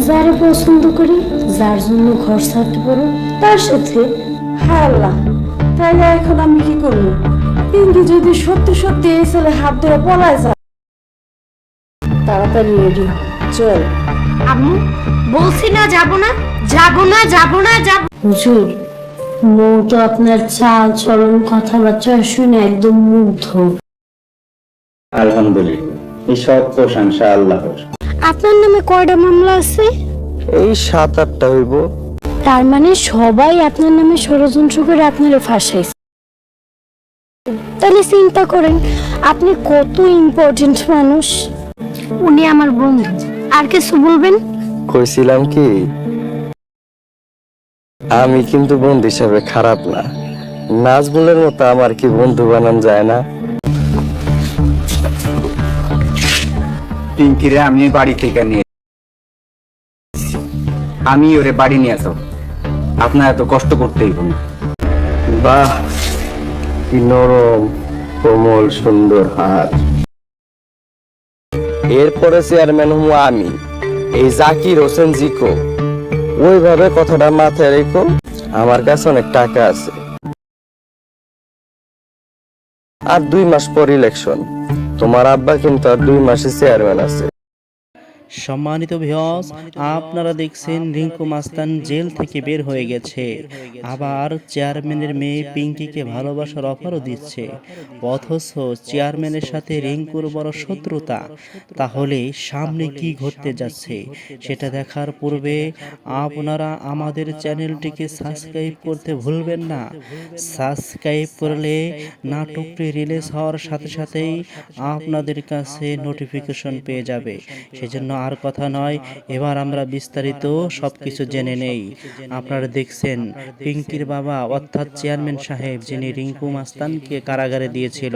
যারে পছন্দ করি, যার জন্য ঘর ছাড়তে পারো, তার সাথে। হ্যাঁ আল্লাহ, তাইলে এখন আমি কি করবো? পিঙ্কি যদি সত্যি সত্যি এই ছেলে হাত ধরে পলায় যায়। তাড়াতাড়ি রেডি চল। আম্মু, বলছি না যাব না, যাব না, যাব না, যাব। হুজুর, মৌ তো আপনার চাল চলন কথাবার্তা শুনে একদম মুগ্ধ। আলহামদুলিল্লাহ, এই সব প্রশংসা আল্লাহর। আপনার নামে কয়টা মামলা আছে? এই 7-8টা হইব। তার মানে সবাই আপনার নামে ষড়যন্ত্র করে আপনারে ফাঁসাইছে। তাহলে চিন্তা করেন, আপনি কত ইম্পর্টেন্ট মানুষ। উনি আমার বন্ধু, আর কিছু বলবেন? কইছিলাম কি, আমি কিন্তু বন্ধু হিসাবে খারাপ না। নাজমুলের মতো আমার কি বন্ধু বানানো যায় না? পিঙ্কিরে আমি বাড়ি থেকে নিয়ে আমি ওরে বাড়ি নিয়ে আসো, আপনার এত কষ্ট করতেই হবে। বাহ, কি নরম কোমল সুন্দর হাত। এরপরে চেয়ারম্যান হবো আমি, এই জাকির হোসেন জিকো। ওইভাবে কথাটা মাথায় রেখো, আমার কাছে অনেক টাকা আছে। আর 2 মাস পর ইলেকশন, তোমার আব্বা কিন্তু আর 2 মাসে চেয়ারম্যান আছে। সম্মানিত ভিউয়ার্স, আপনারা দেখছেন রিঙ্কু মাস্তান জেল থেকে বের হয়ে গেছে, আবার চেয়ারম্যানের মেয়ে পিঙ্কিকে ভালোবাসার অফারও দিচ্ছে, অথচ চেয়ারম্যানের সাথে রিঙ্কুর বড় শত্রুতা। তাহলে সামনে কি ঘটতে যাচ্ছে সেটা দেখার পূর্বে আপনারা আমাদের চ্যানেলটিকে সাবস্ক্রাইব করতে ভুলবেন না। সাবস্ক্রাইব করলে নাটকটি রিলিজ হওয়ার সাথে সাথেই আপনাদের কাছে নোটিফিকেশন পেয়ে যাবে। সেজন্য আর কথা নয়, এবার আমরা বিস্তারিত সবকিছু জেনে নেই। আপনারা দেখছেন পিঙ্কির বাবা অর্থাৎ চেয়ারম্যান সাহেব, যিনি রিঙ্কু মাস্তানকে কারাগারে দিয়েছিল,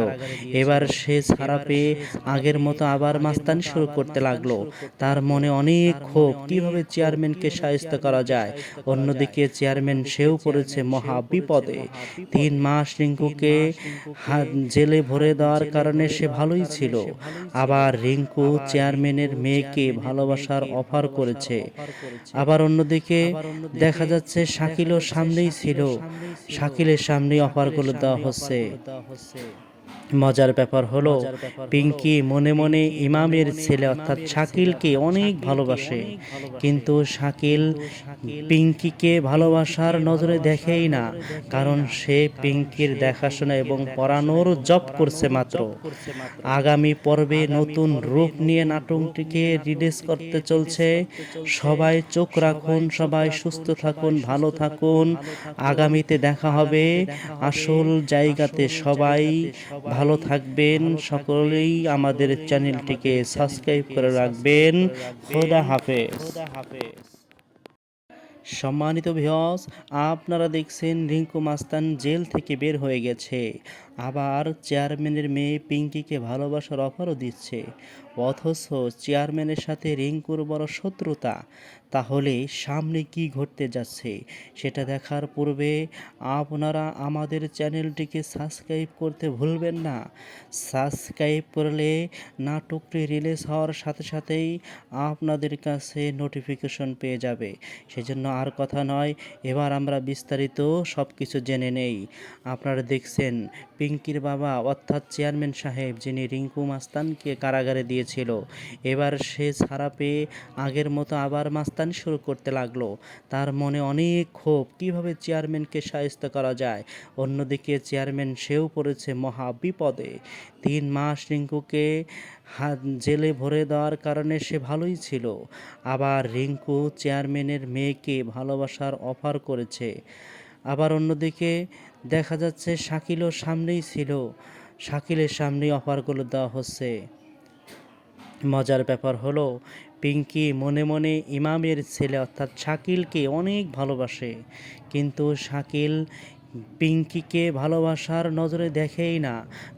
এবার সে ছাড়া পেয়ে আগের মতো আবার মাস্তানি শুরু করতে লাগলো। তার মনে অনেক ক্ষোভ, কিভাবে চেয়ারম্যানকে সাহায্য করা যায়। অন্যদিকে চেয়ারম্যান সেও পড়েছে মহা বিপদে। 3 মাস রিঙ্কুকে জেলে ভরে দেওয়ার কারণে সে ভালোই ছিল, আবার রিঙ্কু চেয়ারম্যানের মেয়েকে ভালোবাসার অফার করেছে। আবার অন্যদিকে দেখা যাচ্ছে শাকিলও সামনেই ছিল, শাকিলের সামনেই অফারগুলো দেওয়া হচ্ছে। মজার ব্যাপার হলো, পিঙ্কি মনে মনে ইমামের ছেলে অর্থাৎ শাকিলকে অনেক ভালোবাসে, কিন্তু শাকিল পিঙ্কিকে ভালোবাসার নজরে দেখেই না, কারণ সে পিঙ্কির দেখাশোনা এবং পড়ানোর জব করছে মাত্র। আগামী পর্বে নতুন রূপ নিয়ে নাটকটিকে রিলিজ করতে চলছে। সবাই চোখ রাখুন, সবাই সুস্থ থাকুন, ভালো থাকুন। আগামীতে দেখা হবে আসল জায়গাতে। সবাই ভালো থাকবেন, সকলেই আমাদের চ্যানেলটিকে সাবস্ক্রাইব করে রাখবেন। খোদা হাফেজ। সম্মানিত ভিউয়ার্স, আপনারা দেখছেন রিঙ্কু মাস্তান জেল থেকে বের হয়ে গেছে, আবার চেয়ারম্যানের মেয়ে পিঙ্কিকে ভালোবাসার অফারও দিচ্ছে, অথচ চেয়ারম্যানের সাথে রিঙ্কুর বড় শত্রুতা। তাহলে সামনে কি ঘটতে যাচ্ছে সেটা দেখার পূর্বে আপনারা আমাদের চ্যানেলটিকে সাবস্ক্রাইব করতে ভুলবেন না। সাবস্ক্রাইব করলে নাটকটি রিলিজ হওয়ার সাথে সাথেই আপনাদের কাছে নোটিফিকেশন পেয়ে যাবে। সেজন্য আর কথা নয়, এবার আমরা বিস্তারিত সব কিছু জেনে নেই। আপনারা দেখছেন পিঙ্কির বাবা অর্থাৎ চেয়ারম্যান সাহেব, যিনি রিঙ্কু মাস্তানকে কারাগারে দিয়েছিল, এবার সে ছাড়া পেয়ে আগের মতো আবার মাস্তানি শুরু করতে লাগলো। তার মনে অনেক ক্ষোভ, কিভাবে চেয়ারম্যানকে সাহায্য করা যায়। অন্যদিকে চেয়ারম্যান সেও পড়েছে মহা বিপদে। 3 মাস রিঙ্কুকে জেলে ভরে দেওয়ার কারণে সে ভালোই ছিল, আবার রিঙ্কু চেয়ারম্যানের মেয়েকে ভালোবাসার অফার করেছে। আবার অন্যদিকে দেখা যাচ্ছে শাকিলও সামনেই ছিল, শাকিলের সামনেই অফারগুলো দেওয়া হচ্ছে। মজার ব্যাপার হলো, পিঙ্কি মনে মনে ইমামের ছেলে অর্থাৎ শাকিলকে অনেক ভালোবাসে, কিন্তু শাকিল পিঙ্কিকে ভালোবাসার নজরে দেখেই না,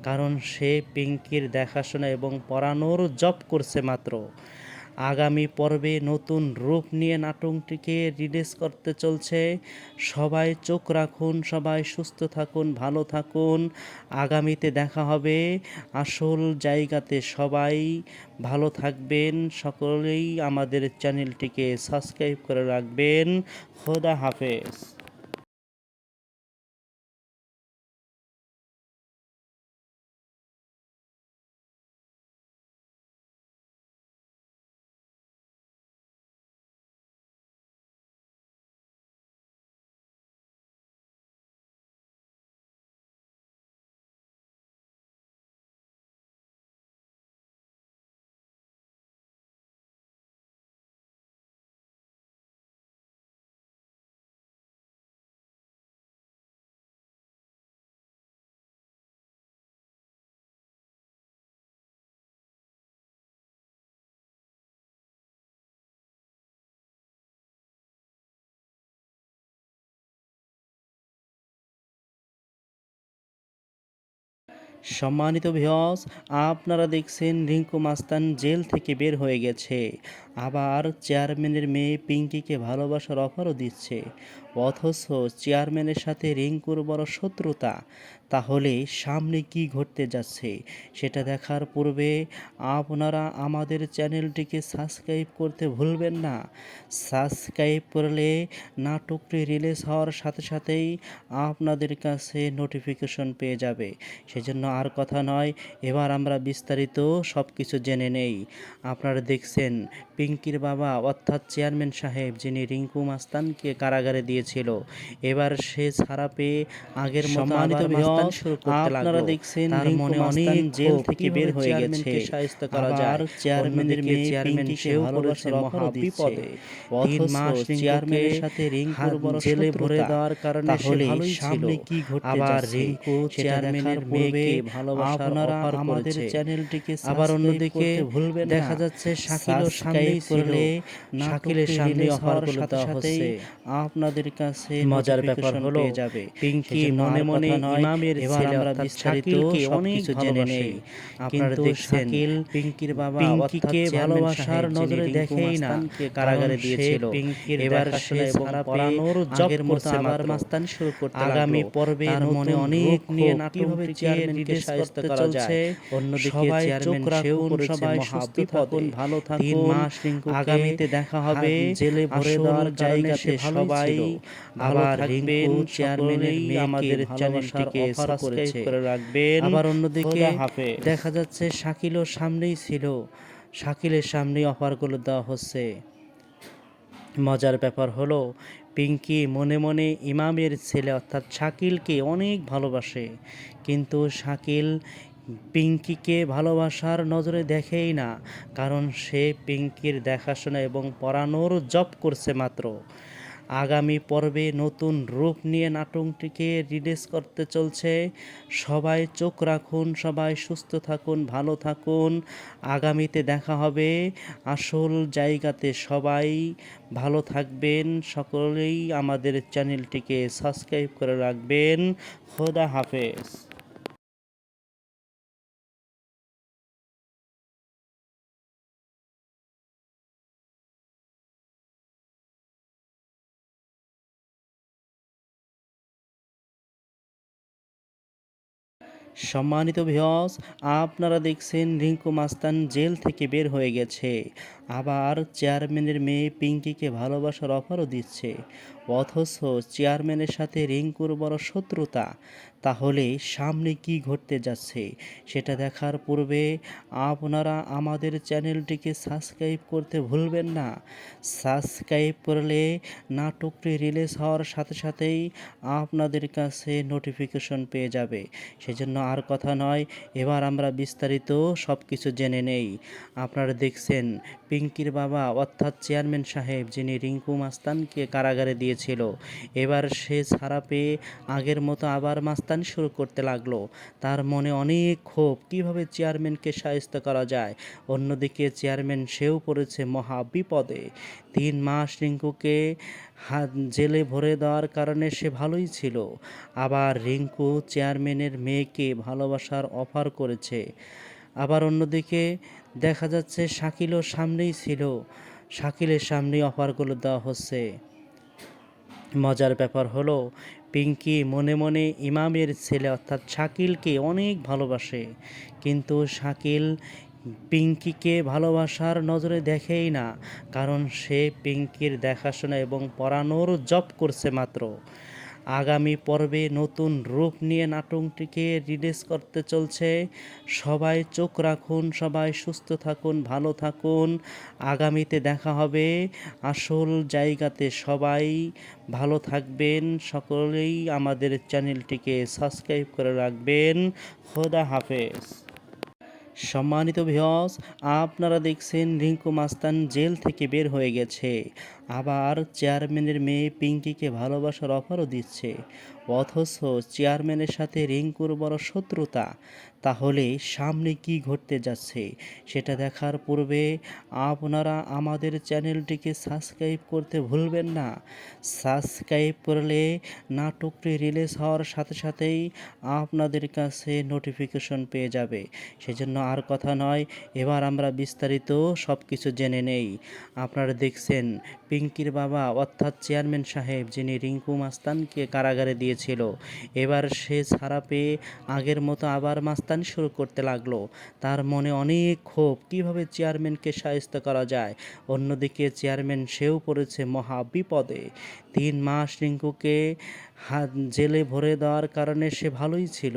কারণ সে পিঙ্কির দেখাশোনা এবং পড়ানোর জব করছে মাত্র। আগামী পর্বে নতুন রূপ নিয়ে নাটকটিকে রিলিজ করতে চলছে। সবাই চোখ রাখুন, সবাই সুস্থ থাকুন, ভালো থাকুন। আগামীতে দেখা হবে আসল জায়গাতে। সবাই ভালো থাকবেন, সকলেই আমাদের চ্যানেলটিকে সাবস্ক্রাইব করে রাখবেন। খোদা হাফেজ। সম্মানিত ভিউয়ার্স, আপনারা দেখছেন রিঙ্কু মাস্তান জেল থেকে বের হয়ে গেছে, আবার চেয়ারম্যানের মেয়ে পিঙ্কিকে ভালোবাসার অফারও দিচ্ছে। অথচ চেয়ারম্যানের সাথে রিঙ্কুর বড় শত্রুতা। তাহলে সামনে কি ঘটতে যাচ্ছে সেটা দেখার পূর্বে আপনারা আমাদের চ্যানেলটিকে সাবস্ক্রাইব করতে ভুলবেন না। সাবস্ক্রাইব করলে নাটকটি রিলিজ হওয়ার সাথে সাথেই আপনাদের কাছে নোটিফিকেশন পেয়ে যাবে। সেজন্য আর কথা নয়, এবার আমরা বিস্তারিত সব কিছু জেনে নেই। আপনারা দেখছেন পিঙ্কির বাবা অর্থাৎ চেয়ারম্যান সাহেব, যিনি রিঙ্কু মাস্তানকে কারাগারে দিয়েছিল, এবার সে ছাড়া পেয়ে আগের মতো আবার মাস্তান শুরু করতে লাগলো। আপনারা দেখছেন তার মনে অনেক জেল থেকে বের হয়ে গেছে, শায়েস্ত করা যায়। চেয়ারম্যানের মেয়ে চেয়ারম্যান সেও পড়েছে মহা বিপদে। 3 মাস চেয়ারম্যানের সাথে রিঙ্কুর বড় জেলে ভরে দেওয়ার কারণে তাহলে সামনে কি ঘটতে যাচ্ছে আবার রিঙ্কু চেয়ারম্যানের মেয়েকে ভালোবাসার অফার আমাদের চ্যানেলটিকে আবার অন্যদিকে ভুলবেন দেখা যাচ্ছে শাকিলও সামনেই করলে শাকিলের সামনে অফার সাথে সাথেই আপনাদের কাছে মজার ব্যাপার হলো যাবে পিঙ্কি মনে মনে ইমামের ছেলে অর্থাৎ শাকিলকে অনেক জেনে নেই। আপনারা দেখছেন পিঙ্কির বাবা পিঙ্কিকে ভালোবাসার নজরে দেখেই না কারাগারে দিয়েছিল, এবার সে ছাড়া পড়ানোর জগের মতো আবার মাস্তানি শুরু করতে লাগলো। আগামী পর্বে মনে অনেক নিয়ে কিভাবে চেয়ারম্যানকে শায়েস্তা করা যায়। অন্যদিকে চেয়ারম্যান সেও সবাই সুস্থ থাকুন, ভালো থাকুন। 3 মাস আগামীতে দেখা হবে জেলে ভরে দেওয়ার জায়গাতে। সবাই আবার থাকবেন, চেয়ারম্যানের আমাদের চ্যানেলটিকে সাবস্ক্রাইব করে রাখবেন। আবার অন্যদিকে দেখা যাচ্ছে শাকিলও সামনেই ছিল, শাকিলের সামনেই অফারগুলো দেওয়া হচ্ছে। মজার ব্যাপার হলো পিঙ্কি মনে মনে ইমামের ছেলে অর্থাৎ শাকিলকে অনেক ভালোবাসে, কিন্তু শাকিল পিঙ্কিকে ভালোবাসার নজরে দেখেই না, কারণ সে পিঙ্কির দেখাশোনা এবং পড়ানোর জব করছে মাত্র। আগামী পর্বে নতুন রূপ নিয়ে নাটকটিকে রিলিজ করতে চলছে। সবাই চোখ রাখুন, সবাই সুস্থ থাকুন, ভালো থাকুন। আগামীতে দেখা হবে আসল জায়গাতে। সবাই ভালো থাকবেন, সকলেই আমাদের চ্যানেলটিকে সাবস্ক্রাইব করে রাখবেন। খোদা হাফেজ। সম্মানিত ভিউয়ার্স, আপনারা দেখছেন রিঙ্কু মাস্তান জেল থেকে বের হয়ে গেছে, আবার চেয়ারম্যানের মেয়ে পিঙ্কিকে ভালোবাসার অফারও দিচ্ছে। অথচ চেয়ারম্যানের সাথে রিঙ্কুর বড় শত্রুতা। তাহলে সামনে কি ঘটতে যাচ্ছে সেটা দেখার পূর্বে আপনারা আমাদের চ্যানেলটিকে সাবস্ক্রাইব করতে ভুলবেন না। সাবস্ক্রাইব করলে নাটকটি রিলিজ হওয়ার সাথে সাথেই আপনাদের কাছে নোটিফিকেশন পেয়ে যাবে। সেজন্য আর কথা নয়, এবার আমরা বিস্তারিত সব কিছু জেনে নেই। আপনারা দেখছেন পিঙ্কির বাবা অর্থাৎ চেয়ারম্যান সাহেব, যিনি রিঙ্কু মাস্তানকে কারাগারে দিয়েছিল, এবার সে ছাড়া পেয়ে আগের মতো আবার মাস্তানি শুরু করতে লাগলো। তার মনে অনেক ক্ষোভ, কিভাবে চেয়ারম্যানকে শায়েস্তা করা যায়। অন্যদিকে চেয়ারম্যান সেও পড়েছে মহা বিপদে। 3 মাস রিঙ্কুকে জেলে ভরে দেওয়ার কারণে সে ভালোই ছিল, আবার রিঙ্কু চেয়ারম্যানের মেয়েকে ভালোবাসার অফার করেছে। আবার অন্যদিকে দেখা যাচ্ছে শাকিলও সামনেই ছিল, শাকিলের সামনেই অফারগুলো দেওয়া হচ্ছে। মজার ব্যাপার হলো পিঙ্কি মনে মনে ইমামের ছেলে অর্থাৎ শাকিলকে অনেক ভালোবাসে, কিন্তু শাকিল পিঙ্কিকে ভালোবাসার নজরে দেখেই না, কারণ সে পিঙ্কির দেখাশোনা এবং পড়ানোর জব করছে মাত্র। আগামী পর্বে নতুন রূপ নিয়ে নাটকটিকে রিলিজ করতে চলছে। সবাই চোখ রাখুন, সবাই সুস্থ থাকুন, ভালো থাকুন। আগামীতে দেখা হবে আসল জায়গাতে। সবাই ভালো থাকবেন, সকলেই আমাদের চ্যানেলটিকে সাবস্ক্রাইব করে রাখবেন। খোদা হাফেজ। সম্মানিত ভিউয়ার্স, আপনারা দেখছেন রিঙ্কু মাস্তান জেল থেকে বের হয়ে গেছে, আবার চেয়ারম্যানের মেয়ে পিঙ্কিকে ভালোবাসার অফারও দিচ্ছে, অথচ চেয়ারম্যানের সাথে রিঙ্কুর বড় শত্রুতা। তাহলে সামনে কি ঘটতে যাচ্ছে সেটা দেখার পূর্বে আপনারা আমাদের চ্যানেলটিকে সাবস্ক্রাইব করতে ভুলবেন না। সাবস্ক্রাইব করলে নাটকটি রিলিজ হওয়ার সাথে সাথেই আপনাদের কাছে নোটিফিকেশন পেয়ে যাবে। সেজন্য আর কথা নয়, এবার আমরা বিস্তারিত সব কিছু জেনে নেই। আপনারা দেখছেন পিঙ্কির বাবা অর্থাৎ চেয়ারম্যান সাহেব, যিনি রিঙ্কু মাস্তানকে কারাগারে দিয়েছিল, এবার সে ছাড়া পেয়ে আগের মতো আবার মাস্তানি শুরু করতে লাগলো। তার মনে অনেক ক্ষোভ, কীভাবে চেয়ারম্যানকে শায়েস্তা করা যায়। অন্যদিকে চেয়ারম্যান সেও পড়েছে মহা বিপদে। 3 মাস রিঙ্কুকে জেলে ভরে দেওয়ার কারণে সে ভালোই ছিল,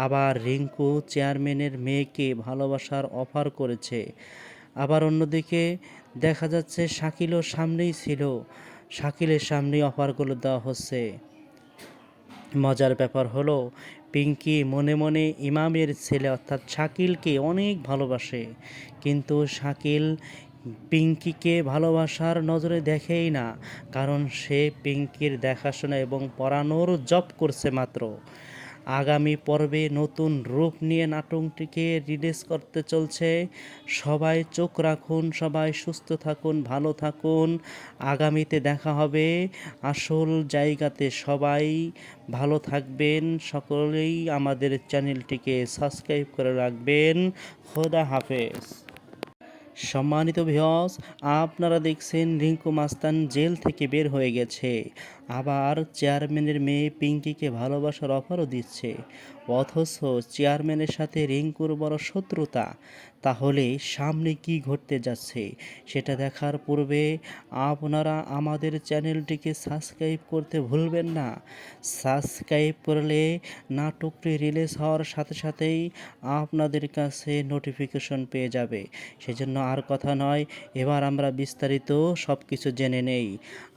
আবার রিঙ্কু চেয়ারম্যানের মেয়েকে ভালোবাসার অফার করেছে। আবার অন্যদিকে দেখা যাচ্ছে শাকিলও সামনেই ছিল, শাকিলের সামনেই অফারগুলো দেওয়া হচ্ছে। মজার ব্যাপার হলো পিঙ্কি মনে মনে ইমামের ছেলে অর্থাৎ শাকিলকে অনেক ভালোবাসে, কিন্তু শাকিল পিঙ্কিকে ভালোবাসার নজরে দেখেই না, কারণ সে পিঙ্কির দেখাশোনা এবং পড়ানোর জব করছে মাত্র। আগামী পর্বে নতুন রূপ নিয়ে নাটকটিকে রিলিজ করতে চলছে। সবাই চোখ রাখুন, সবাই সুস্থ থাকুন, ভালো থাকুন। আগামীতে দেখা হবে আসল জায়গাতে। সবাই ভালো থাকবেন, সকলেই আমাদের চ্যানেলটিকে সাবস্ক্রাইব করে রাখবেন। খোদা হাফেজ। সম্মানিত ভিউয়ার্স, আপনারা দেখছেন রিঙ্কু মাস্তান জেল থেকে বের হয়ে গেছে, আবার চেয়ারম্যানের মেয়ে পিঙ্কিকে ভালোবাসার অফারও দিচ্ছে, অথচ চেয়ারম্যানের সাথে রিঙ্কুর বড় শত্রুতা। তাহলে সামনে কি ঘটতে যাচ্ছে সেটা দেখার পূর্বে আপনারা আমাদের চ্যানেলটিকে সাবস্ক্রাইব করতে ভুলবেন না। সাবস্ক্রাইব করলে নাটকটি রিলিজ হওয়ার সাথে সাথেই আপনাদের কাছে নোটিফিকেশন পেয়ে যাবে। সেজন্য আর কথা নয়, এবার আমরা বিস্তারিত সব কিছু জেনে নেই।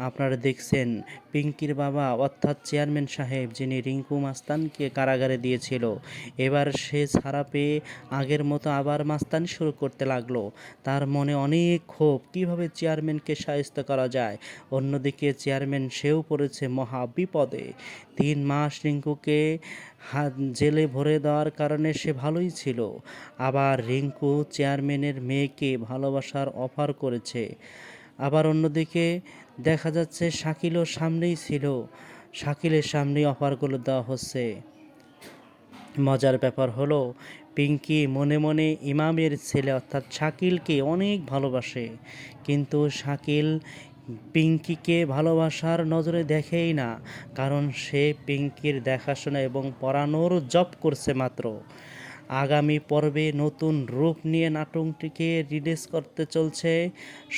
আপনারা দেখছেন পিঙ্কির বাবা অর্থাৎ চেয়ারম্যান সাহেব, যিনি রিঙ্কু মাস্তানকে কারাগারে দিয়েছিল, এবার সে ছাড়া পেয়ে আগের মতো আবার মাস্তানি শুরু করতে লাগলো। তার মনে অনেক ক্ষোভ, কীভাবে চেয়ারম্যানকে শায়েস্তা করা যায়। অন্যদিকে চেয়ারম্যান সেও পড়েছে মহা বিপদে। 3 মাস রিঙ্কুকে জেলে ভরে দেওয়ার কারণে সে ভালোই ছিল, আবার রিঙ্কু চেয়ারম্যানের মেয়েকে ভালোবাসার অফার করেছে। আবার অন্যদিকে দেখা যাচ্ছে শাকিলও সামনেই ছিল, শাকিলের সামনেই অফারগুলো দেওয়া হচ্ছে। মজার ব্যাপার হলো পিঙ্কি মনে মনে ইমামের ছেলে অর্থাৎ শাকিলকে অনেক ভালোবাসে, কিন্তু শাকিল পিঙ্কিকে ভালোবাসার নজরে দেখেই না, কারণ সে পিঙ্কির দেখাশোনা এবং পড়ানোর জব করছে মাত্র। আগামী পর্বে নতুন রূপ নিয়ে নাটকটিকে রিলিজ করতে চলছে।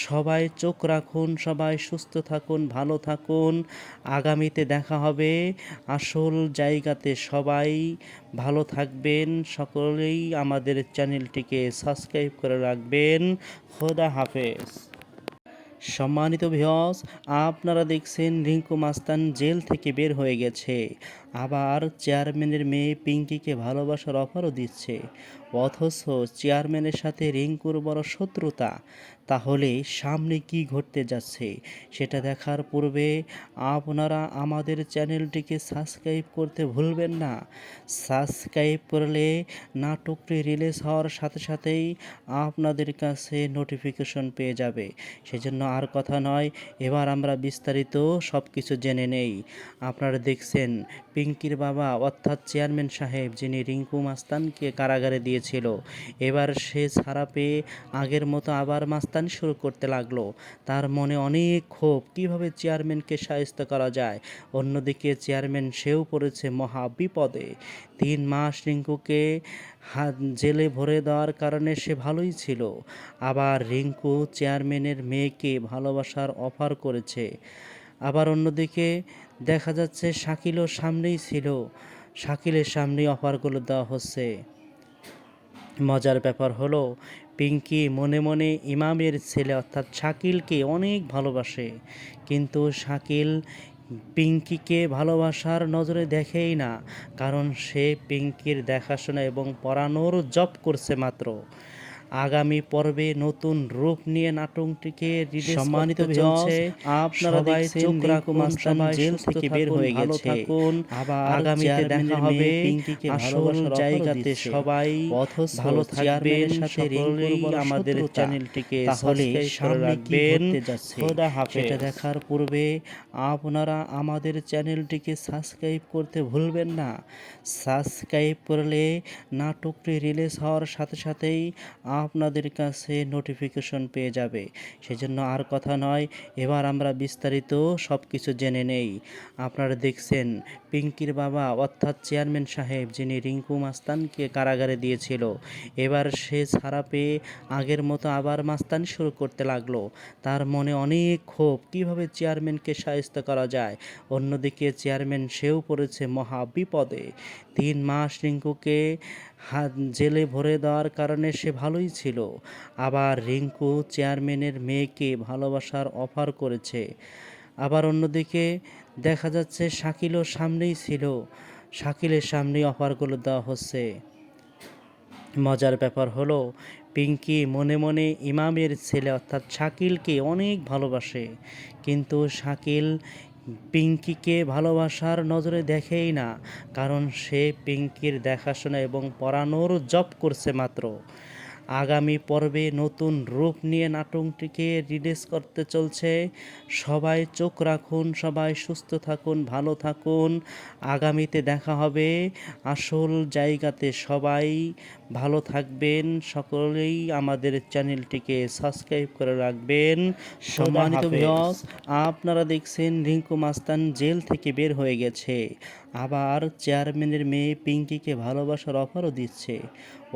সবাই চোখ রাখুন, সবাই সুস্থ থাকুন, ভালো থাকুন। আগামীতে দেখা হবে আসল জায়গাতে। সবাই ভালো থাকবেন, সকলেই আমাদের চ্যানেলটিকে সাবস্ক্রাইব করে রাখবেন। খোদা হাফেজ। সম্মানিত ভিউয়ার্স, আপনারা দেখছেন রিঙ্কু মাস্তান জেল থেকে বের হয়ে গেছে, আবার চেয়ারম্যানের মেয়ে পিঙ্কিকে ভালোবাসার অফারও দিচ্ছে, অথচ চেয়ারম্যানের সাথে রিঙ্কুর বড় শত্রুতা। তাহলে সামনে কি ঘটতে যাচ্ছে সেটা দেখার পূর্বে আপনারা আমাদের চ্যানেলটিকে সাবস্ক্রাইব করতে ভুলবেন না। সাবস্ক্রাইব করলে নাটকটি রিলিজ হওয়ার সাথে সাথেই আপনাদের কাছে নোটিফিকেশন পেয়ে যাবে। সেজন্য আর কথা নয়, এবার আমরা বিস্তারিত সব কিছু জেনে নেই। আপনারা দেখছেন পিঙ্কির বাবা অর্থাৎ চেয়ারম্যান সাহেব যিনি রিঙ্কু মাস্তানকে কারাগারে দিয়েছিল, এবার সে ছাড়া পেয়ে আগের মতো আবার মাস্তানি শুরু করতে লাগলো। তার মনে অনেক ক্ষোভ, কিভাবে চেয়ারম্যানকে শায়েস্তা করা যায়। অন্যদিকে চেয়ারম্যান সেও পড়েছে মহা বিপদে। 3 মাস রিঙ্কুকে জেলে ভরে দেওয়ার কারণে সে ভালোই ছিল, আবার রিঙ্কু চেয়ারম্যানের মেয়েকে ভালোবাসার অফার করেছে। আবার অন্যদিকে দেখা যাচ্ছে শাকিলও সামনেই ছিল, শাকিলের সামনেই অফারগুলো দেওয়া হচ্ছে। মজার ব্যাপার হলো পিঙ্কি মনে মনে ইমামের ছেলে অর্থাৎ শাকিলকে অনেক ভালোবাসে, কিন্তু শাকিল পিঙ্কিকে ভালোবাসার নজরে দেখেই না, কারণ সে পিঙ্কির দেখাশোনা এবং পড়ানোর জব করছে মাত্র। আগামী পর্বে নতুন রূপ নিয়ে নাটকটিকে সম্মানিত চলছে। আপনারা দেখছেন রিঙ্কু মাস্তান জেল থেকে বের হয়ে গেছে, আবার আগামীতে দেখা হবে পিঙ্কিকে আসল জায়গাতে সবাই ভালো থাকবেন, সকলেই আমাদের চ্যানেলটিকে সাবস্ক্রাইব করে রাখবেন। খোদা হাফেজ। সেটা দেখার পূর্বে আপনারা আমাদের চ্যানেলটিকে সাবস্ক্রাইব করতে ভুলবেন না। সাবস্ক্রাইব করলে নাটকটি রিলিজ হওয়ার সাথে সাথেই আপনাদের কাছে নোটিফিকেশন পেয়ে যাবে। সেজন্য আর কথা নয়, এবার আমরা বিস্তারিত সব কিছু জেনে নেই। আপনারা দেখছেন পিঙ্কির বাবা অর্থাৎ চেয়ারম্যান সাহেব যিনি রিঙ্কু মাস্তানকে কারাগারে দিয়েছিল, এবার সে ছাড়া পেয়ে আগের মতো আবার মাস্তানি শুরু করতে লাগলো। তার মনে অনেক ক্ষোভ, কিভাবে চেয়ারম্যানকে শায়েস্তা করা যায়। অন্যদিকে চেয়ারম্যান সেও পড়েছে মহা বিপদে। 3 মাস রিঙ্কুকে জেলে ভরে দেওয়ার কারণে সে ভালোই ছিল, আবার রিঙ্কু চেয়ারম্যানের মেয়েকে ভালোবাসার অফার করেছে। আবার অন্যদিকে দেখা যাচ্ছে শাকিলও সামনেই ছিল, শাকিলের সামনেই অফারগুলো দেওয়া হচ্ছে। মজার ব্যাপার হলো পিঙ্কি মনে মনে ইমামের ছেলে অর্থাৎ শাকিলকে অনেক ভালোবাসে, কিন্তু শাকিল পিঙ্কিকে ভালোবাসার নজরে দেখেই না, কারণ সে পিঙ্কির দেখাশোনা এবং পড়ানোর জব করছে মাত্র। আগামী পর্বে নতুন রূপ নিয়ে নাটকটিকে রিলিজ করতে চলছে। সবাই চোখ রাখুন, সবাই সুস্থ থাকুন, ভালো থাকুন। আগামীতে দেখা হবে আসল জায়গাতে, সবাই ভালো থাকবেন, সকলেই আমাদের চ্যানেলটিকে সাবস্ক্রাইব করে রাখবেন। সম্মানিত ভিউয়ার্স, আপনারা দেখছেন রিঙ্কু মাস্তান জেল থেকে বের হয়ে গেছে, আবার চেয়ারম্যানের মেয়ে পিঙ্কিকে ভালোবাসার অফারও দিচ্ছে,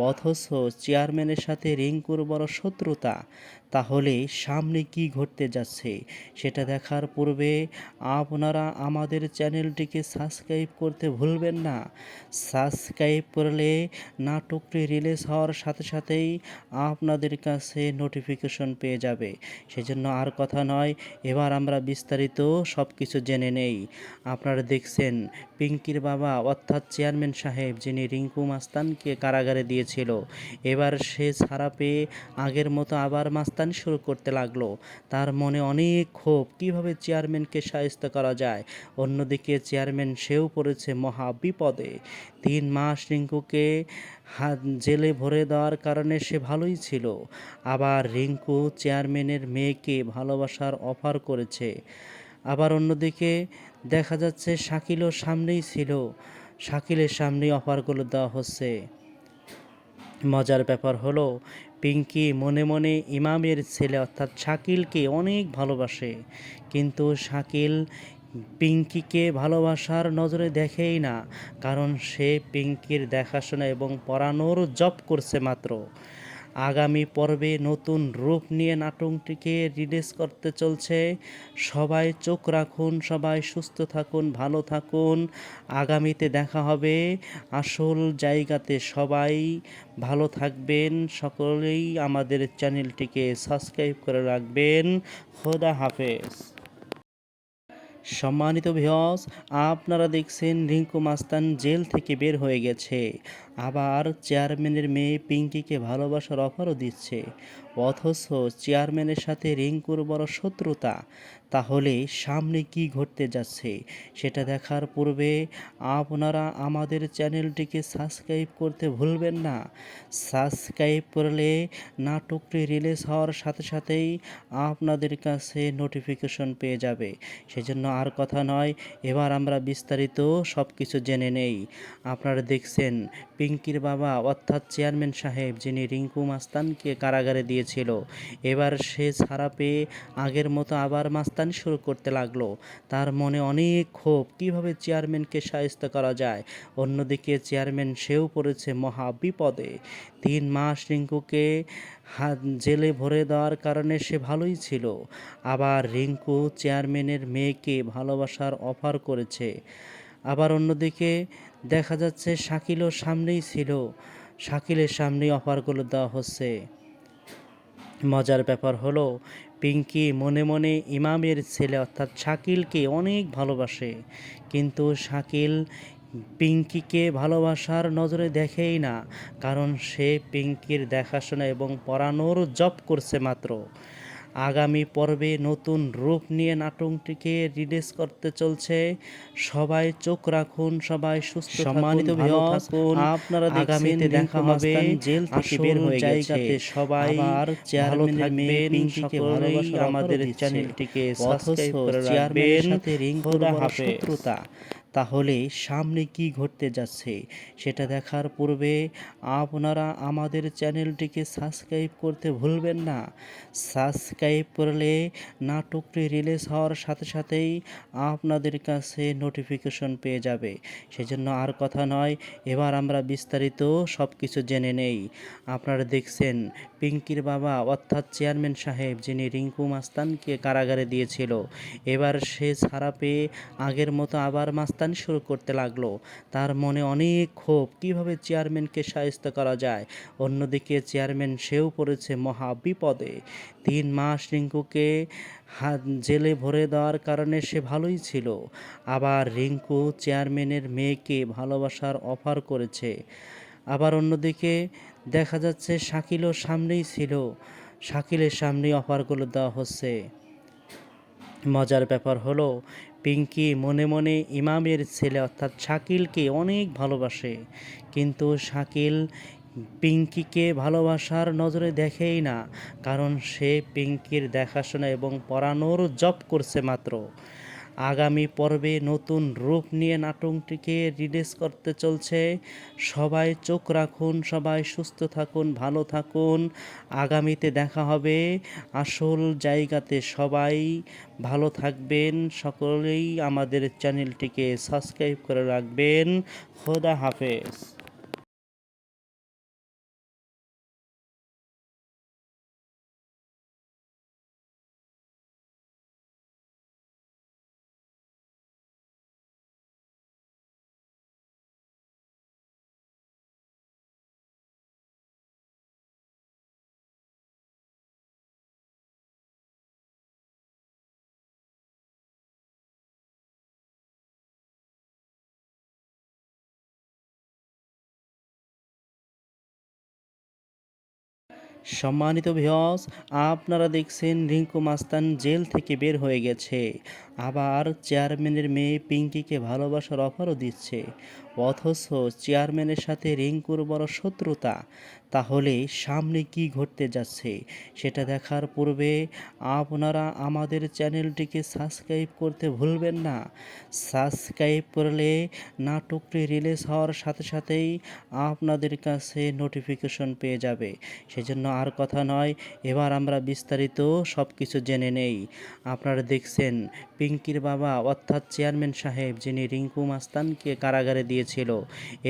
অথচ চেয়ারম্যানের সাথে রিঙ্কুর বড় শত্রুতা। তাহলে সামনে কি ঘটতে যাচ্ছে সেটা দেখার পূর্বে আপনারা আমাদের চ্যানেলটিকে সাবস্ক্রাইব করতে ভুলবেন না। সাবস্ক্রাইব করলে নাটকটি রিলিজ হওয়ার সাথে সাথেই আপনাদের কাছে নোটিফিকেশন পেয়ে যাবে। সেজন্য আর কথা নয়, এবার আমরা বিস্তারিত সব কিছু জেনে নেই। আপনারা দেখছেন পিঙ্কির বাবা অর্থাৎ চেয়ারম্যান সাহেব যিনি রিঙ্কু মাস্তানকে কারাগারে দিয়েছিল, এবার সে ছাড়া পেয়ে আগের মতো আবার মাস্তানি শুরু করতে লাগলো। তার মনে অনেক ক্ষোভ, কিভাবে চেয়ারম্যানকে শায়েস্তা করা যায়। অন্যদিকে চেয়ারম্যান সেও পড়েছে মহা বিপদে। 3 মাস রিঙ্কুকে জেলে ভরে দেওয়ার কারণে সে ভালোই ছিল, আবার রিঙ্কু চেয়ারম্যানের মেয়েকে ভালোবাসার অফার করেছে। আবার অন্যদিকে দেখা যাচ্ছে শাকিলও সামনেই ছিল, শাকিলের সামনেই অফারগুলো দেওয়া হচ্ছে। মজার ব্যাপার হলো পিঙ্কি মনে মনে ইমামের ছেলে অর্থাৎ শাকিলকে অনেক ভালোবাসে, কিন্তু শাকিল পিঙ্কিকে ভালোবাসার নজরে দেখেই না, কারণ সে পিঙ্কির দেখাশোনা এবং পড়ানোর জব করছে মাত্র। আগামী পর্বে নতুন রূপ নিয়ে নাটকটিকে রিলিজ করতে চলছে। সবাই চোখ রাখুন, সবাই সুস্থ থাকুন, ভালো থাকুন। আগামীতে দেখা হবে আসল জায়গাতে, সবাই ভালো থাকবেন, সকলেই আমাদের চ্যানেলটিকে সাবস্ক্রাইব করে রাখবেন। খোদা হাফেজ। সম্মানিত ভিউয়ার্স, আপনারা দেখছেন রিঙ্কু মাস্তান জেল থেকে বের হয়ে গেছে, আবার চেয়ারম্যানের মেয়ে পিঙ্কিকে ভালোবাসার অফারও দিচ্ছে, অথচ চেয়ারম্যানের সাথে রিঙ্কুর বড় শত্রুতা। তাহলে সামনে কি ঘটতে যাচ্ছে সেটা দেখার পূর্বে আপনারা আমাদের চ্যানেলটিকে সাবস্ক্রাইব করতে ভুলবেন না। সাবস্ক্রাইব করলে নাটকটি রিলিজ হওয়ার সাথে সাথেই আপনাদের কাছে নোটিফিকেশন পেয়ে যাবে। সেজন্য আর কথা নয়, এবার আমরা বিস্তারিত সব কিছু জেনে নেই। আপনারা দেখছেন পিঙ্কির বাবা অর্থাৎ চেয়ারম্যান সাহেব, যিনি রিঙ্কু মাস্তানকে কারাগারে দিয়েছিল, এবার সে ছাড়া পেয়ে আগের মতো আবার মাস্তানি শুরু করতে লাগলো। তার মনে অনেক ক্ষোভ, কিভাবে চেয়ারম্যানকে শায়েস্তা করা যায়। অন্যদিকে চেয়ারম্যান সেও পড়েছে মহা বিপদে। 3 মাস রিঙ্কুকে জেলে ভরে দেওয়ার কারণে সে ভালোই ছিল, আবার রিঙ্কু চেয়ারম্যানের মেয়েকে ভালোবাসার অফার করেছে। আবার অন্যদিকে দেখা যাচ্ছে শাকিলও সামনেই ছিল, শাকিলের সামনেই অফারগুলো দেওয়া হচ্ছে। মজার ব্যাপার হলো পিঙ্কি মনে মনে ইমামের ছেলে অর্থাৎ শাকিলকে অনেক ভালোবাসে, কিন্তু শাকিল পিঙ্কিকে ভালোবাসার নজরে দেখেই না, কারণ সে পিঙ্কির দেখাশোনা এবং পড়ানোর জব করছে মাত্র। আগামী পর্বে নতুন রূপ নিয়ে নাটকটিকে রিলিজ করতে চলছে। সবাই চোখ রাখুন, সবাই সুস্থ সম্মানিত থাকুন, ভালো ভিউয়ার্স, থাকুন। আপনারা আগামীতে দেখছেন দেখা রিঙ্কু হবে মাস্তান জেল থেকে বের হয়ে জায়গাতে গেছে। সবাই আবার ভালো চেয়ারম্যানের মেয়ে থাকবেন, পিঙ্কিকে সকলেই ভালোবাসার আমাদের অফারও দিচ্ছে। চ্যানেলটিকে অথচ সাবস্ক্রাইব করে চেয়ারম্যানের রাখবেন। সাথে রিঙ্কুর খোদা বড় হাফেজ। শত্রুতা, তাহলে সামনে কি ঘটতে যাচ্ছে সেটা দেখার পূর্বে আপনারা আমাদের চ্যানেলটিকে সাবস্ক্রাইব করতে ভুলবেন না। সাবস্ক্রাইব করলে নাটকটি রিলিজ হওয়ার সাথে সাথেই আপনাদের কাছে নোটিফিকেশন পেয়ে যাবে। সেজন্য আর কথা নয়, এবার আমরা বিস্তারিত সব কিছু জেনে নেই। আপনারা দেখছেন পিঙ্কির বাবা অর্থাৎ চেয়ারম্যান সাহেব, যিনি রিঙ্কু মাস্তানকে কারাগারে দিয়েছিল, এবার সে ছাড়া পেয়ে আগের মতো আবার মাস্তানি শুরু করতে লাগলো। তার মনে অনেক ক্ষোভ, কিভাবে চেয়ারম্যানকে শায়েস্তা করা যায়। অন্যদিকে চেয়ারম্যান সেও পড়েছে মহা বিপদে। 3 মাস রিঙ্কুকে জেলে ভরে দেওয়ার কারণে সে ভালোই ছিল, আবার রিঙ্কু চেয়ারম্যানের মেয়েকে ভালোবাসার অফার করেছে। আবার অন্যদিকে দেখা যাচ্ছে শাকিলও সামনেই ছিল, শাকিলের সামনেই অফারগুলো দেওয়া হচ্ছে। মজার ব্যাপার হলো পিঙ্কি মনে মনে ইমামের ছেলে অর্থাৎ শাকিলকে অনেক ভালোবাসে, কিন্তু শাকিল পিঙ্কিকে ভালোবাসার নজরে দেখেই না, কারণ সে পিঙ্কির দেখাশোনা এবং পড়ানোর জব করছে মাত্র। আগামী পর্বে নতুন রূপ নিয়ে নাটকটিকে রিলিজ করতে চলছে। সবাই চোখ রাখুন, সবাই সুস্থ থাকুন, ভালো থাকুন। আগামীতে দেখা হবে আসল জায়গাতে। সবাই ভালো থাকবেন, সকলেই আমাদের চ্যানেলটিকে সাবস্ক্রাইব করে রাখবেন। খোদা হাফেজ। সম্মানিত ভিউয়ার্স, আপনারা দেখছেন রিঙ্কু মাস্তান জেল থেকে বের হয়ে গেছে, আবার চেয়ারম্যানের মেয়ে পিঙ্কিকে ভালোবাসার অফারও দিচ্ছে। অথচ চেয়ারম্যানের সাথে রিঙ্কুর বড় শত্রুতা। তাহলে সামনে কি ঘটতে যাচ্ছে সেটা দেখার পূর্বে আপনারা আমাদের চ্যানেলটিকে সাবস্ক্রাইব করতে ভুলবেন না। সাবস্ক্রাইব করলে নাটকটি রিলিজ হওয়ার সাথে সাথেই আপনাদের কাছে নোটিফিকেশন পেয়ে যাবে। সেজন্য আর কথা নয়, এবার আমরা বিস্তারিত সব কিছু জেনে নেই। আপনারা দেখছেন পিঙ্কির বাবা অর্থাৎ চেয়ারম্যান সাহেব, যিনি রিঙ্কু মাস্তানকে কারাগারে দিয়েছিল,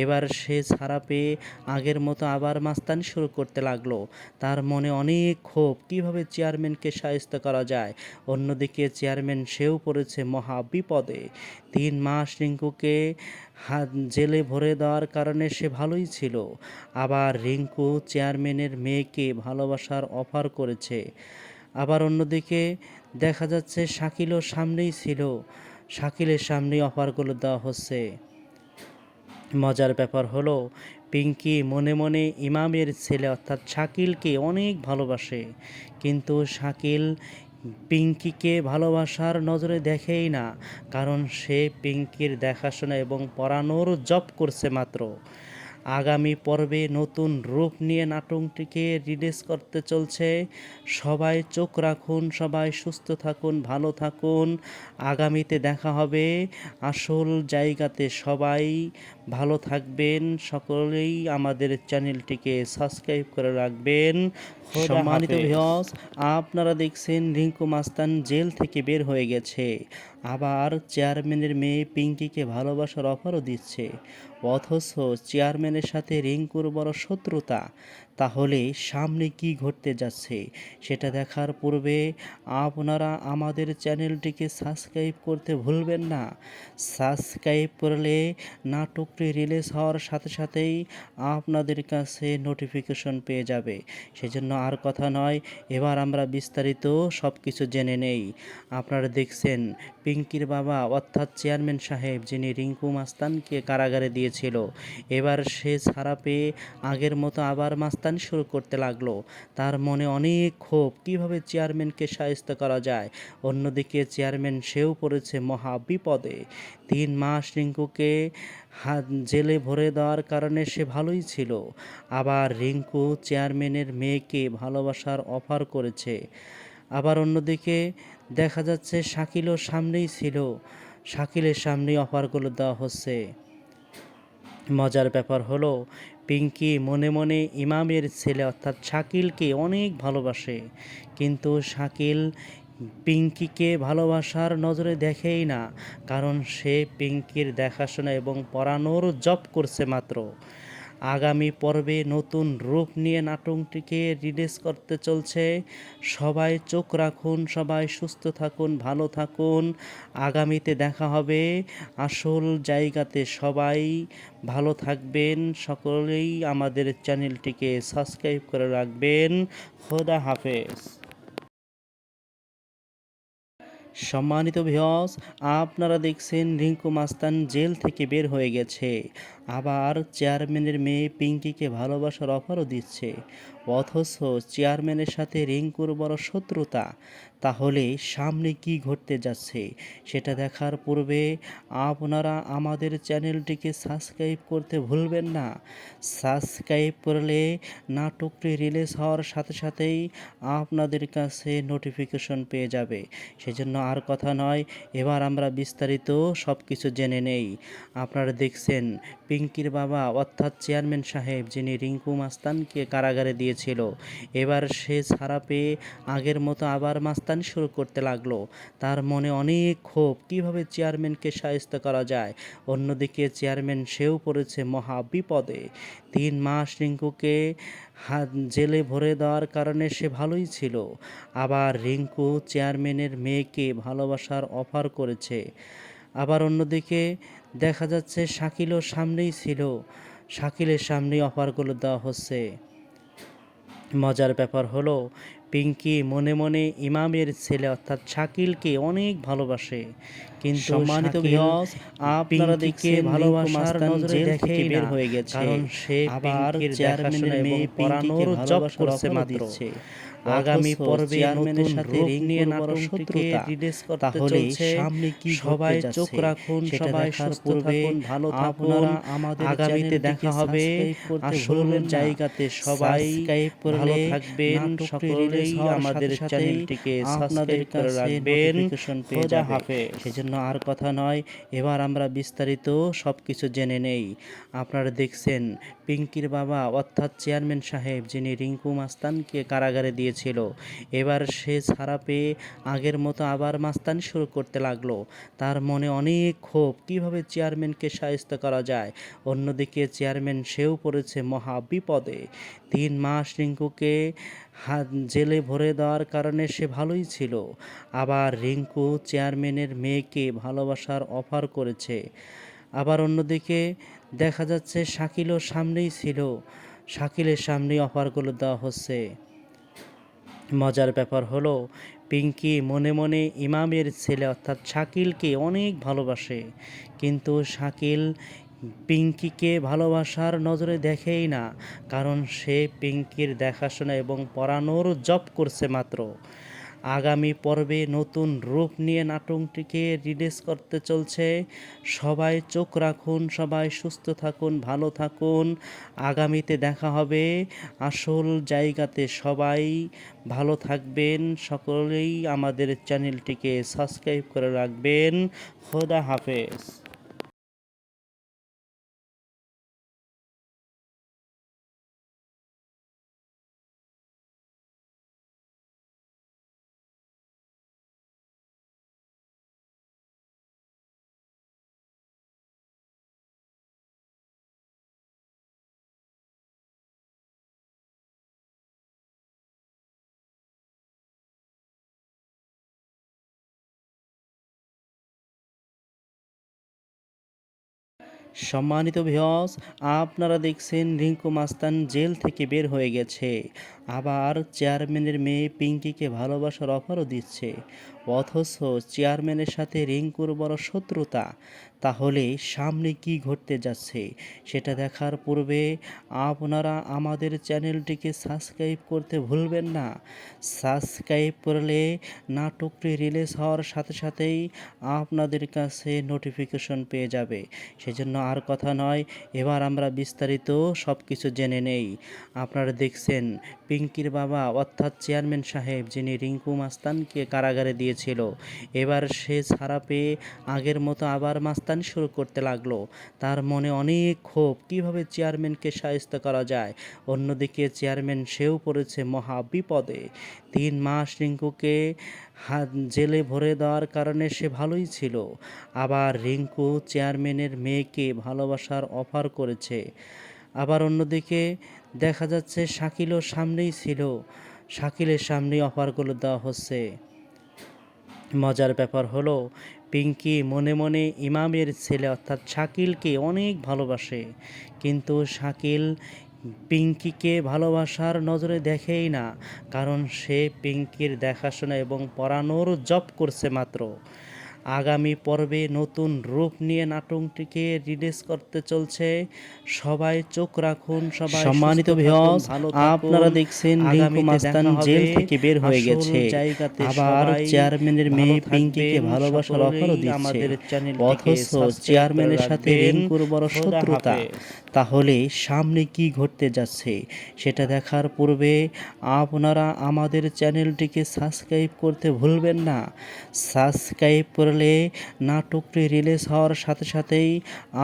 এবার সে ছাড়া পেয়ে আগের মতো আবার মাস্তানি শুরু করতে লাগলো। তার মনে অনেক ক্ষোভ, কিভাবে চেয়ারম্যানকে শায়েস্তা করা যায়। অন্যদিকে চেয়ারম্যান সেও পড়েছে মহা বিপদে। 3 মাস রিঙ্কুকে জেলে ভরে দেওয়ার কারণে সে ভালোই ছিল, আবার রিঙ্কু চেয়ারম্যানের মেয়েকে ভালোবাসার অফার করেছে। আবার অন্যদিকে দেখা যাচ্ছে শাকিলও সামনেই ছিল, শাকিলের সামনেই অফারগুলো দেওয়া হচ্ছে। মজার ব্যাপার হলো পিঙ্কি মনে মনে ইমামের ছেলে অর্থাৎ শাকিলকে অনেক ভালোবাসে, কিন্তু শাকিল পিঙ্কিকে ভালোবাসার নজরে দেখেই না, কারণ সে পিঙ্কির দেখাশোনা এবং পড়ানোর জব করছে মাত্র। আগামী পর্বে নতুন রূপ নিয়ে নাটকটিকে রিলিজ করতে চলছে। সবাই চোখ রাখুন, সবাই সুস্থ থাকুন, ভালো থাকুন। আগামীতে দেখা হবে আসল জায়গাতে। সবাই ভালো থাকবেন, সকলেই আমাদের চ্যানেলটিকে সাবস্ক্রাইব করে রাখবেন। সম্মানিত ভিউয়ার্স, আপনারা দেখছেন রিঙ্কু মাস্তান জেল থেকে বের হয়ে গেছে, আবার চেয়ারম্যানের মেয়ে পিঙ্কিকে ভালোবাসার অফারও দিচ্ছে। অথচ চেয়ারম্যানের সাথে রিঙ্কুর বড় শত্রুতা। তাহলে সামনে কি ঘটতে যাচ্ছে সেটা দেখার পূর্বে আপনারা আমাদের চ্যানেলটিকে সাবস্ক্রাইব করতে ভুলবেন না। সাবস্ক্রাইব করলে নাটকটি রিলিজ হওয়ার সাথে সাথেই আপনাদের কাছে নোটিফিকেশন পেয়ে যাবে। সেজন্য আর কথা নয়, এবার আমরা বিস্তারিত সব কিছু জেনে নেই। আপনারা দেখছেন পিঙ্কির বাবা অর্থাৎ চেয়ারম্যান সাহেব, যিনি রিঙ্কু মাস্তানকে কারাগারে দিয়েছিল, এবার সে ছাড়া পেয়ে আগের মতো আবার মাস্তানি শুরু করতে লাগলো। তার মনে অনেক ক্ষোভ, কীভাবে চেয়ারম্যানকে সাহায্য করা যায়। অন্যদিকে চেয়ারম্যান সেও পড়েছে মহা বিপদে। 3 মাস রিঙ্কুকে জেলে ভরে দেওয়ার কারণে সে ভালোই ছিল, আবার রিঙ্কু চেয়ারম্যানের মেয়েকে ভালোবাসার অফার করেছে। আবার অন্যদিকে দেখা যাচ্ছে শাকিলও সামনেই ছিল, শাকিলের সামনেই অফারগুলো দেওয়া হচ্ছে। মজার ব্যাপার হলো পিঙ্কি মনে মনে ইমামের ছেলে অর্থাৎ শাকিলকে অনেক ভালোবাসে, কিন্তু শাকিল পিঙ্কিকে ভালোবাসার নজরে দেখেই না, কারণ সে পিঙ্কির দেখাশোনা এবং পড়ানোর জব করছে মাত্র। আগামী পর্বে নতুন রূপ নিয়ে নাটকটিকে রিলিজ করতে চলছে। সবাই চোখ রাখুন, সবাই সুস্থ থাকুন, ভালো থাকুন। আগামীতে দেখা হবে আসল জায়গাতে। সবাই ভালো থাকবেন, সকলেই আমাদের চ্যানেলটিকে সাবস্ক্রাইব করে রাখবেন। খোদা হাফেজ। সম্মানিত ভিউয়ার্স, আপনারা দেখছেন রিঙ্কু মাস্তান জেল থেকে বের হয়ে গেছে, আবার চেয়ারম্যানের মেয়ে পিঙ্কিকে ভালোবাসার অফারও দিচ্ছে। অথচ চেয়ারম্যানের সাথে রিঙ্কুর বড় শত্রুতা। তাহলে সামনে কি ঘটতে যাচ্ছে সেটা দেখার পূর্বে আপনারা আমাদের চ্যানেলটিকে সাবস্ক্রাইব করতে ভুলবেন না। সাবস্ক্রাইব করলে নাটকটি রিলিজ হওয়ার সাথে সাথেই আপনাদের কাছে নোটিফিকেশন পেয়ে যাবে। সেজন্য আর কথা নয়, এবার আমরা বিস্তারিত সব কিছু জেনে নেই। আপনারা দেখছেন পিঙ্কির বাবা অর্থাৎ চেয়ারম্যান সাহেব, যিনি রিঙ্কু মাস্তানকে কারাগারে দিয়েছিল, এবার সে ছাড়া পেয়ে আগের মতো আবার মাস্তানি শুরু করতে লাগলো। তার মনে অনেক ক্ষোভ, কীভাবে চেয়ারম্যানকে সাহায্য করা যায়। অন্যদিকে চেয়ারম্যান সেও পড়েছে মহা বিপদে। 3 মাস রিঙ্কুকে জেলে ভরে দেওয়ার কারণে সে ভালোই ছিল, আবার রিঙ্কু চেয়ারম্যানের মেয়েকে ভালোবাসার অফার করেছে। আবার অন্যদিকে দেখা যাচ্ছে শাকিলও সামনেই ছিল, শাকিলের সামনেই অফারগুলো দেওয়া হচ্ছে। মজার ব্যাপার হলো পিঙ্কি মনে মনে ইমামের ছেলে অর্থাৎ শাকিলকে অনেক ভালোবাসে, কিন্তু সম্মানিত ভিউয়ার্স, আপনারা দেখছেন ভালোবাসার নজরে দেখেই বের হয়ে গেছে, কারণ সে আবার চেয়ারম্যানের মেয়ে পড়ানোর জব করছে মাত্র। আগামী পর্বে চেয়ারম্যানের সাথে রিং নিয়ে নাটকটিকে রিলিজ করতে চলছে। সামনে কি সবাই চোখ রাখুন, সবাই সুস্থ থাকুন, ভালো থাকুন। আমাদের আগামীতে দেখা হবে আসল জায়গাতে। সবাই ভালো থাকবেন, সকলেই আমাদের চ্যানেলটিকে সাবস্ক্রাইব করে রাখবেন। খোদা হাফেজ। সেজন্য আর কথা নয়, এবার আমরা বিস্তারিত সব কিছু জেনে নেই। আপনারা দেখছেন পিঙ্কির বাবা অর্থাৎ চেয়ারম্যান সাহেব, যিনি রিঙ্কু মাস্তানকে কারাগারে দিয়েছিল, এবার সে ছাড়া পেয়ে আগের মতো আবার মাস্তানি শুরু করতে লাগলো। তার মনে অনেক ক্ষোভ, কীভাবে চেয়ারম্যানকে সাহায্য করা যায়। অন্যদিকে চেয়ারম্যান সেও পড়েছে মহা বিপদে। 3 মাস রিঙ্কুকে জেলে ভরে দেওয়ার কারণে সে ভালোই ছিল, আবার রিঙ্কু চেয়ারম্যানের মেয়েকে ভালোবাসার অফার করেছে। আবার অন্যদিকে দেখা যাচ্ছে শাকিলও সামনেই ছিল, শাকিলের সামনেই অফারগুলো দেওয়া হচ্ছে। মজার ব্যাপার হলো পিঙ্কি মনে মনে ইমামের ছেলে অর্থাৎ শাকিলকে অনেক ভালোবাসে, কিন্তু শাকিল পিঙ্কিকে ভালোবাসার নজরে দেখেই না, কারণ সে পিঙ্কির দেখাশোনা এবং পড়ানোর জব করছে মাত্র। আগামী পর্বে নতুন রূপ নিয়ে নাটকটিকে রিলিজ করতে চলছে। সবাই চোখ রাখুন, সবাই সুস্থ থাকুন, ভালো থাকুন। আগামীতে দেখা হবে আসল জায়গাতে। সবাই ভালো থাকবেন, সকলেই আমাদের চ্যানেলটিকে সাবস্ক্রাইব করে রাখবেন। খোদা হাফেজ। সম্মানিত ভিউয়ার্স, আপনারা দেখছেন রিঙ্কু মাস্তান জেল থেকে বের হয়ে গেছে, আবার চেয়ারম্যানের মেয়ে পিঙ্কিকে ভালোবাসার অফারও দিচ্ছে। অথচ চেয়ারম্যানের সাথে রিঙ্কুর বড় শত্রুতা। তাহলে সামনে কি ঘটতে যাচ্ছে সেটা দেখার পূর্বে আপনারা আমাদের চ্যানেলটিকে সাবস্ক্রাইব করতে ভুলবেন না। সাবস্ক্রাইব করলে নাটকটি রিলিজ হওয়ার সাথে সাথেই আপনাদের কাছে নোটিফিকেশন পেয়ে যাবে। সেজন্য আর কথা নয়, এবার আমরা বিস্তারিত সব কিছু জেনে নেই। আপনারা দেখছেন পিঙ্কির বাবা অর্থাৎ চেয়ারম্যান সাহেব, যিনি রিঙ্কু মাস্তানকে কারাগারে দিয়েছিল, এবার সে ছাড়া পেয়ে আগের মতো আবার মাস্তানি শুরু করতে লাগলো। তার মনে অনেক ক্ষোভ, কিভাবে চেয়ারম্যানকে শায়েস্তা করা যায়। অন্যদিকে চেয়ারম্যান সেও পড়েছে মহা বিপদে। 3 মাস রিঙ্কুকে জেলে ভরে দেওয়ার কারণে সে ভালোই ছিল, আবার রিঙ্কু চেয়ারম্যানের মেয়েকে ভালোবাসার অফার করেছে। আবার অন্যদিকে দেখা যাচ্ছে শাকিলও সামনেই ছিল, শাকিলের সামনেই অফারগুলো দেওয়া হচ্ছে। মজার ব্যাপার হলো পিঙ্কি মনে মনে ইমামের ছেলে অর্থাৎ শাকিলকে অনেক ভালোবাসে, কিন্তু শাকিল পিঙ্কিকে ভালোবাসার নজরে দেখেই না, কারণ সে পিঙ্কির দেখাশোনা এবং পড়ানোর জব করছে মাত্র। আগামী পর্বে নতুন রূপ নিয়ে নাটকটিকে রিলিজ করতে চলছে। সবাই চোখ রাখুন, সবাই সম্মানিত ভিউয়ার্স, আপনারা দেখছেন রিঙ্কু মাস্তান জেল থেকে বের হয়ে গেছে, আবার চেয়ারম্যানের মেয়ে পিঙ্কিকে ভালোবাসার অফারও দিচ্ছে। অথচ চেয়ারম্যানের সাথে রিঙ্কুর বড় শত্রুতা। তাহলে সামনে কি ঘটতে যাচ্ছে সেটা দেখার পূর্বে আপনারা আমাদের চ্যানেলটিকে সাবস্ক্রাইব করতে ভুলবেন না। সাবস্ক্রাইব করলে নাটকটি রিলিজ হওয়ার সাথে সাথেই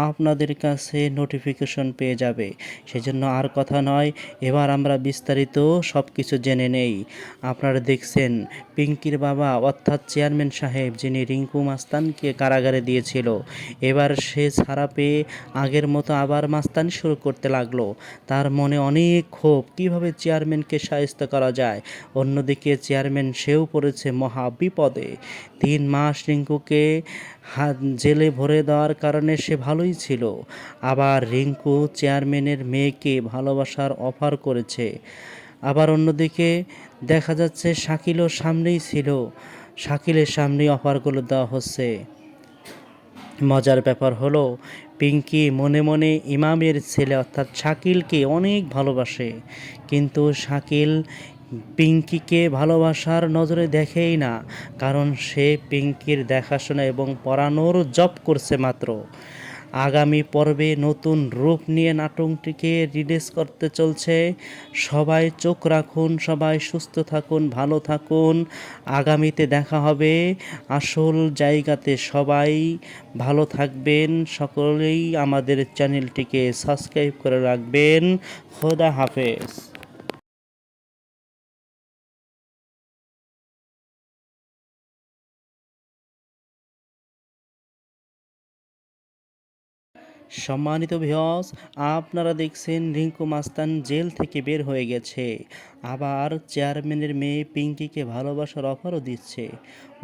আপনাদের কাছে নোটিফিকেশন পেয়ে যাবে। সেজন্য আর কথা নয়, এবার আমরা বিস্তারিত সব কিছু জেনে নেই। আপনারা দেখছেন পিঙ্কির বাবা অর্থাৎ চেয়ারম্যান সাহেব, যিনি রিঙ্কু মাস্তানকে কারাগারে দিয়েছিল, এবার সে ছাড়া পেয়ে আগের মতো আবার মাস্তানি শুরু করতে লাগলো। তার মনে অনেক ক্ষোভ, কিভাবে চেয়ারম্যানকে শায়েস্তা করা যায়। অন্যদিকে চেয়ারম্যান সেও পড়েছে মহা বিপদে। 3 মাস রিঙ্কুকে জেলে ভরে দেওয়ার কারণে সে ভালোই ছিল, আবার রিঙ্কু চেয়ারম্যানের মেয়েকে ভালোবাসার অফার করেছে। আবার অন্যদিকে দেখা যাচ্ছে শাকিলও সামনেই ছিল, শাকিলের সামনেই অফারগুলো দেওয়া হচ্ছে। মজার ব্যাপার হলো পিঙ্কি মনে মনে ইমামের ছেলে অর্থাৎ শাকিলকে অনেক ভালোবাসে, কিন্তু শাকিল পিঙ্কিকে ভালোবাসার নজরে দেখেই না, কারণ সে পিঙ্কির দেখাশোনা এবং পড়ানোর জব করছে মাত্র। আগামী পর্বে নতুন রূপ নিয়ে নাটকটিকে রিলিজ করতে চলছে। সবাই চোখ রাখুন, সবাই সুস্থ থাকুন, ভালো থাকুন। আগামীতে দেখা হবে আসল জায়গাতে। সবাই ভালো থাকবেন, সকলেই আমাদের চ্যানেলটিকে সাবস্ক্রাইব করে রাখবেন। খোদা হাফেজ। সম্মানিত ভিউয়ার্স, আপনারা দেখছেন রিঙ্কু মাস্তান জেল থেকে বের হয়ে গেছে, আবার চেয়ারম্যানের মেয়ে পিঙ্কিকে ভালোবাসার অফারও দিচ্ছে।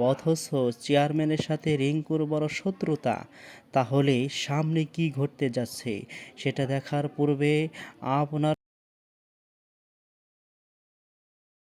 অথচ চেয়ারম্যানের সাথে রিঙ্কুর বড় শত্রুতা। তাহলে সামনে কি ঘটতে যাচ্ছে সেটা দেখার পূর্বে আপনারা